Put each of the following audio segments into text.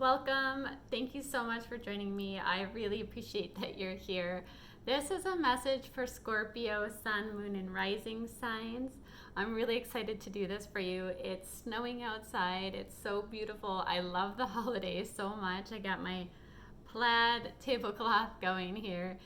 Welcome. Thank you so much for joining me. I really appreciate that you're here. This is a message for Scorpio, Sun, Moon, and Rising signs. I'm really excited to do this for you. It's snowing outside. It's so beautiful. I love the holidays so much. I got my plaid tablecloth going here.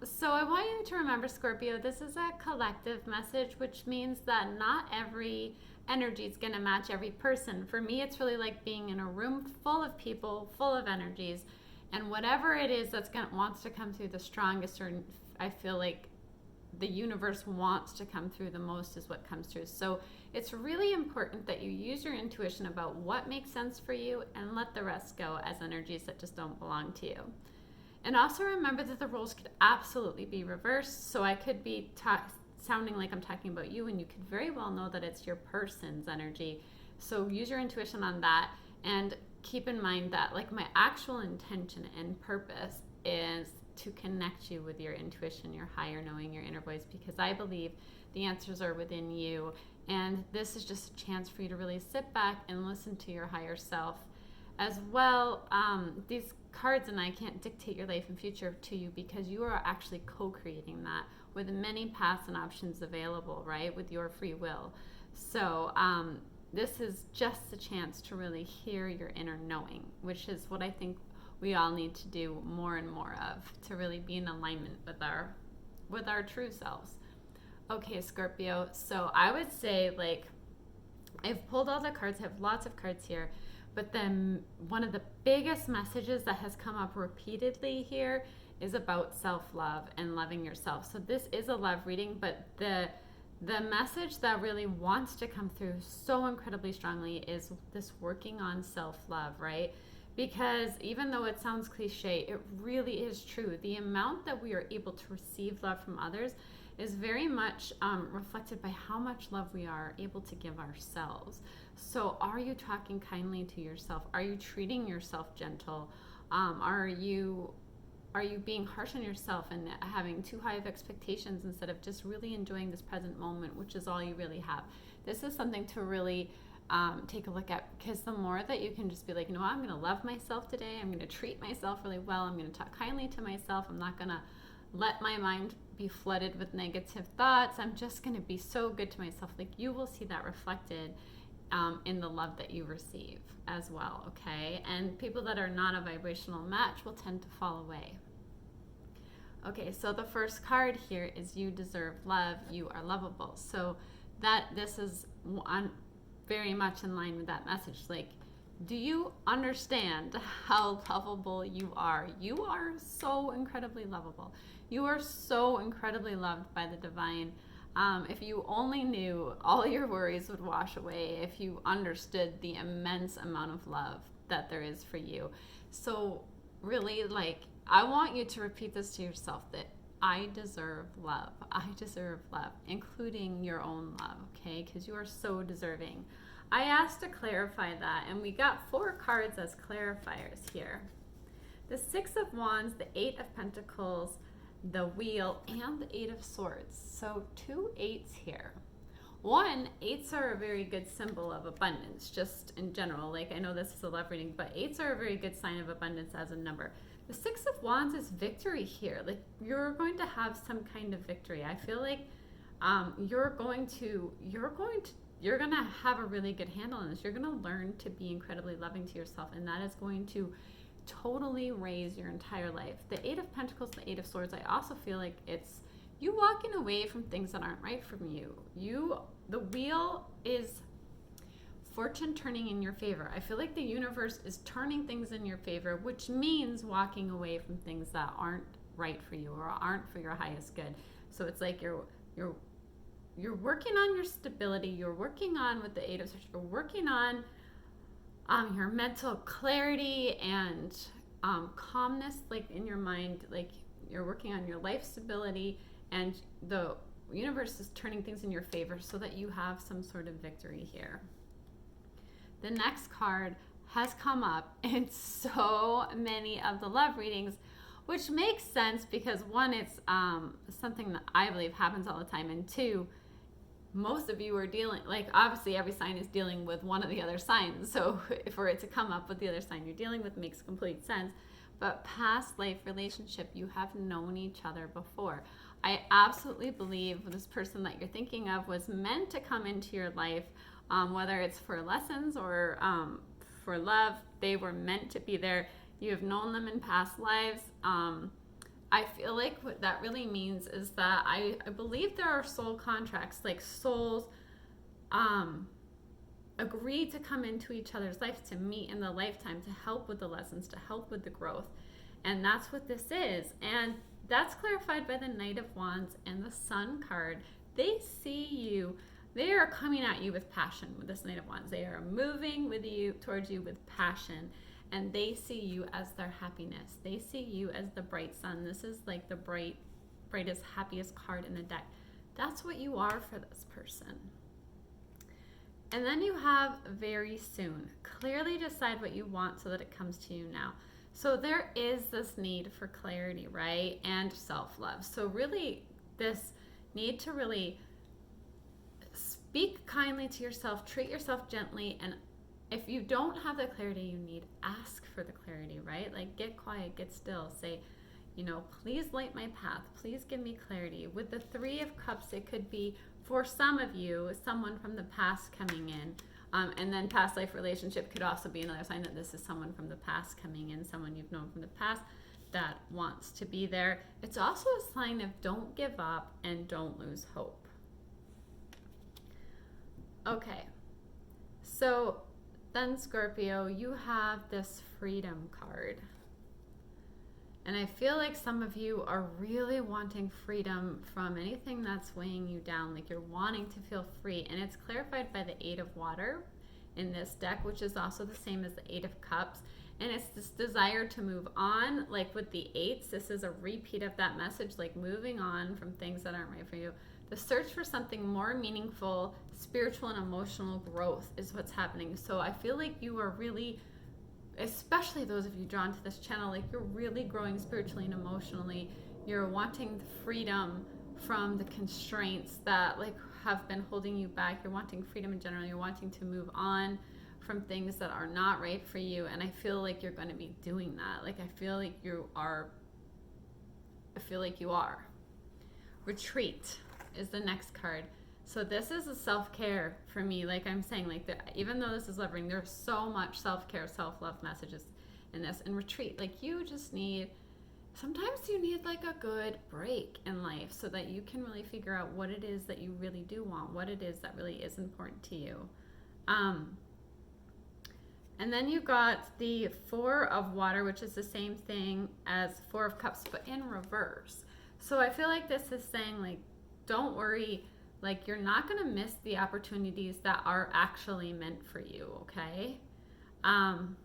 So I want you to remember, Scorpio, this is a collective message, which means that not every energy is going to match every person. For me, it's really like being in a room full of people, full of energies, and whatever it is that's going to wants to come through the strongest, or I feel like the universe wants to come through the most is what comes through. So it's really important that you use your intuition about what makes sense for you and let the rest go as energies that just don't belong to you. And also remember that the roles could absolutely be reversed. So I could be sounding like I'm talking about you, and you could very well know that it's your person's energy. So use your intuition on that, and keep in mind that like my actual intention and purpose is to connect you with your intuition, your higher knowing, your inner voice, because I believe the answers are within you. And this is just a chance for you to really sit back and listen to your higher self as well. These cards and I can't dictate your life and future to you, because you are actually co-creating that with many paths and options available, right, with your free will. So this is just a chance to really hear your inner knowing, which is what I think we all need to do more and more of, to really be in alignment with our true selves. Okay, Scorpio, so I would say, like, I've pulled all the cards, I have lots of cards here, but then one of the biggest messages that has come up repeatedly here is about self-love and loving yourself. So this is a love reading, but the message that really wants to come through so incredibly strongly is this working on self-love, right? Because even though it sounds cliche, it really is true. The amount that we are able to receive love from others is very much reflected by how much love we are able to give ourselves. So are you talking kindly to yourself? Are you treating yourself gentle? Are you being harsh on yourself and having too high of expectations instead of just really enjoying this present moment, which is all you really have? This is something to really take a look at, because the more that you can just be like, you know what, I'm going to love myself today. I'm going to treat myself really well. I'm going to talk kindly to myself. I'm not going to let my mind be flooded with negative thoughts. I'm just going to be so good to myself. Like, you will see that reflected in the love that you receive as well, okay? And people that are not a vibrational match will tend to fall away. Okay, so the first card here is you deserve love, you are lovable. So this is very much in line with that message. Like, do you understand how lovable you are? You are so incredibly lovable. You are so incredibly loved by the divine. If you only knew, all your worries would wash away if you understood the immense amount of love that there is for you. So really, like, I want you to repeat this to yourself, that I deserve love. I deserve love, including your own love, okay? Because you are so deserving. I asked to clarify that, and we got 4 cards as clarifiers here. The 6 of Wands, the 8 of Pentacles, the Wheel, and the 8 of Swords. So 2 8s here. 8s are a very good symbol of abundance, just in general. Like, I know this is a love reading, but 8s are a very good sign of abundance as a number. The 6 of Wands is victory here. Like, you're going to have some kind of victory. I feel like you're going to have a really good handle on this. You're going to learn to be incredibly loving to yourself, and that is going to totally raise your entire life. The 8 of Pentacles, the 8 of Swords, I also feel like it's you walking away from things that aren't right from you. The Wheel is fortune turning in your favor. I feel like the universe is turning things in your favor, which means walking away from things that aren't right for you or aren't for your highest good. So it's like you're working on your stability. You're working on, with the 8 of Swords, you're working on your mental clarity and calmness, like in your mind. Like, you're working on your life stability, and the universe is turning things in your favor so that you have some sort of victory here. The next card has come up in so many of the love readings, which makes sense because 1, it's something that I believe happens all the time, and 2, most of you are dealing, like obviously every sign is dealing with one of the other signs. So for it to come up with the other sign you're dealing with makes complete sense. But past life relationship, you have known each other before. I absolutely believe this person that you're thinking of was meant to come into your life, whether it's for lessons or for love. They were meant to be there. You have known them in past lives. I feel like what that really means is that I believe there are soul contracts, like souls agree to come into each other's lives to meet in the lifetime, to help with the lessons, to help with the growth. And that's what this is. And that's clarified by the Knight of Wands and the Sun card. They see you. They are coming at you with passion with this Knight of Wands. They are moving with you, towards you with passion. And they see you as their happiness. They see you as the bright sun. This is like the brightest, happiest card in the deck. That's what you are for this person. And then you have very soon. Clearly decide what you want so that it comes to you now. So there is this need for clarity, right? And self-love. So really this need to really speak kindly to yourself, treat yourself gently, and if you don't have the clarity you need, ask for the clarity, right? Like get quiet, get still, say, please light my path. Please give me clarity. With the Three of Cups, it could be, for some of you, someone from the past coming in. And then past life relationship could also be another sign that this is someone from the past coming in, someone you've known from the past that wants to be there. It's also a sign of don't give up and don't lose hope. Okay, so then Scorpio, you have this freedom card. And I feel like some of you are really wanting freedom from anything that's weighing you down. Like you're wanting to feel free. And it's clarified by the Eight of Water in this deck, which is also the same as the Eight of Cups. And it's this desire to move on. Like with the eights, this is a repeat of that message, like moving on from things that aren't right for you. The search for something more meaningful, spiritual and emotional growth is what's happening. So I feel like you are really, especially those of you drawn to this channel, like you're really growing spiritually and emotionally. You're wanting the freedom from the constraints that like have been holding you back. You're wanting freedom in general. You're wanting to move on from things that are not right for you. And I feel like you're going to be doing that. Like I feel like you are. Retreat is the next card. So this is a self-care for me. Like I'm saying, like even though this is love reading, there's so much self-care, self-love messages in this. And retreat, like you just need, sometimes you need like a good break in life so that you can really figure out what it is that you really do want, what it is that really is important to you. And then you got the Four of Water, which is the same thing as Four of Cups, but in reverse. So I feel like this is saying like, don't worry, like you're not going to miss the opportunities that are actually meant for you, okay? And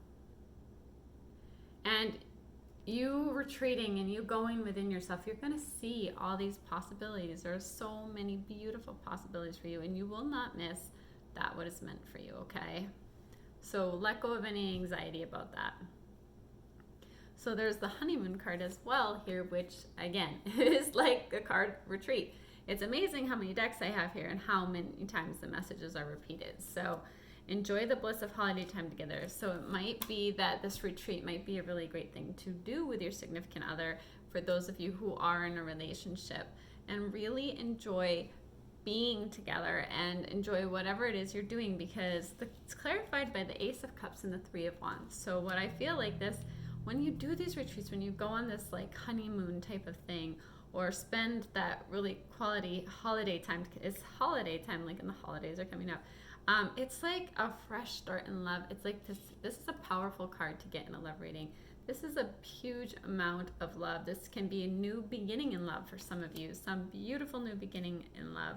you retreating and you going within yourself, you're going to see all these possibilities. There are so many beautiful possibilities for you, and you will not miss that what is meant for you, okay? So let go of any anxiety about that. So there's the honeymoon card as well here, which again is like a card retreat. It's amazing how many decks I have here and how many times the messages are repeated. So enjoy the bliss of holiday time together. So it might be that this retreat might be a really great thing to do with your significant other for those of you who are in a relationship, and really enjoy being together and enjoy whatever it is you're doing, because it's clarified by the Ace of Cups and the Three of Wands. So what I feel like this, when you do these retreats, when you go on this like honeymoon type of thing, or spend that really quality holiday time, it's holiday time, like in the holidays are coming up, it's like a fresh start in love. It's like this is a powerful card to get in a love reading. This is a huge amount of love. This can be a new beginning in love for some of you, some beautiful new beginning in love.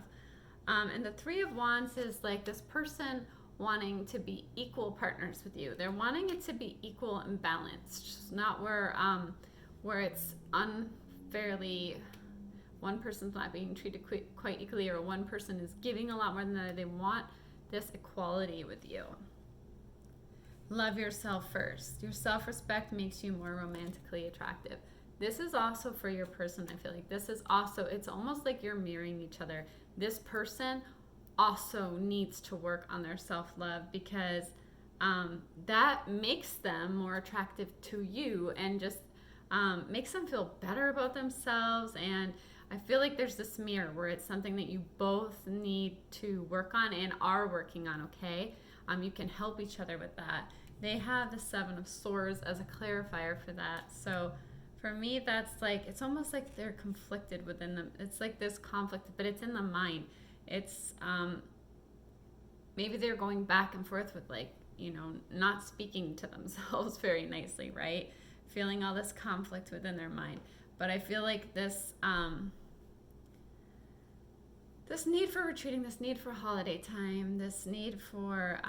And the Three of Wands is like this person wanting to be equal partners with you. They're wanting it to be equal and balanced, just not where it's unfairly, one person's not being treated quite equally, or one person is giving a lot more than the other. They want this equality with you. Love yourself first. Your self-respect makes you more romantically attractive. This is also for your person. I feel like this is also, it's almost like you're mirroring each other. This person also needs to work on their self-love, because that makes them more attractive to you, and just makes them feel better about themselves. And I feel like there's this mirror where it's something that you both need to work on and are working on, okay? You can help each other with that. They have the Seven of Swords as a clarifier for that. So for me, that's like, it's almost like they're conflicted within them. It's like this conflict, but it's in the mind. It's maybe they're going back and forth with, like, not speaking to themselves very nicely, right? Feeling all this conflict within their mind. But I feel like this this need for retreating, this need for holiday time, this need for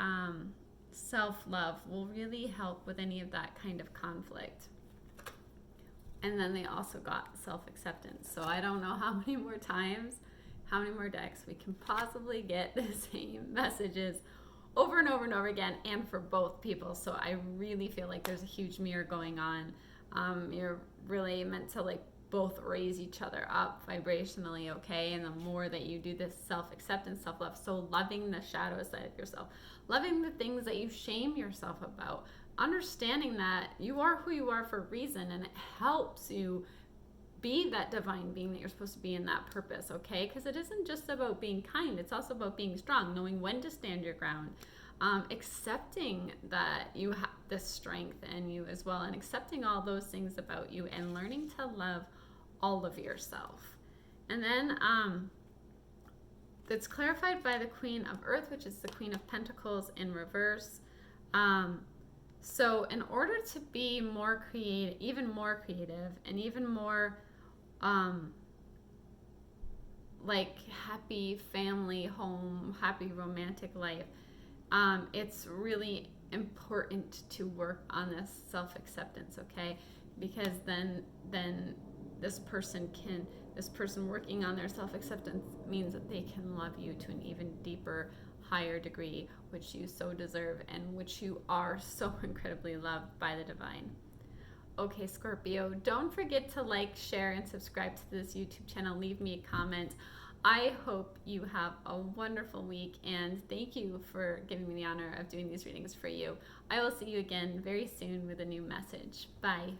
self-love will really help with any of that kind of conflict. And then they also got self-acceptance. So I don't know how many more times, how many more decks we can possibly get the same messages over and over and over again, and for both people. So I really feel like there's a huge mirror going on. You're really meant to, like, both raise each other up vibrationally, okay? And the more that you do this self-acceptance, self-love, so loving the shadow side of yourself, loving the things that you shame yourself about, understanding that you are who you are for a reason, and it helps you be that divine being that you're supposed to be in that purpose, okay? Because it isn't just about being kind, it's also about being strong, knowing when to stand your ground, accepting that you have this strength in you as well, and accepting all those things about you, and learning to love all of yourself. And then it's clarified by the Queen of Earth, which is the Queen of Pentacles in reverse. So in order to be more creative, even more creative, and even more like happy family home, happy romantic life, it's really important to work on this self-acceptance, okay? Because then this person working on their self-acceptance means that they can love you to an even deeper, higher degree, which you so deserve, and which you are so incredibly loved by the divine. Okay, Scorpio, don't forget to like, share, and subscribe to this YouTube channel. Leave me a comment. I hope you have a wonderful week, and thank you for giving me the honor of doing these readings for you. I will see you again very soon with a new message. Bye.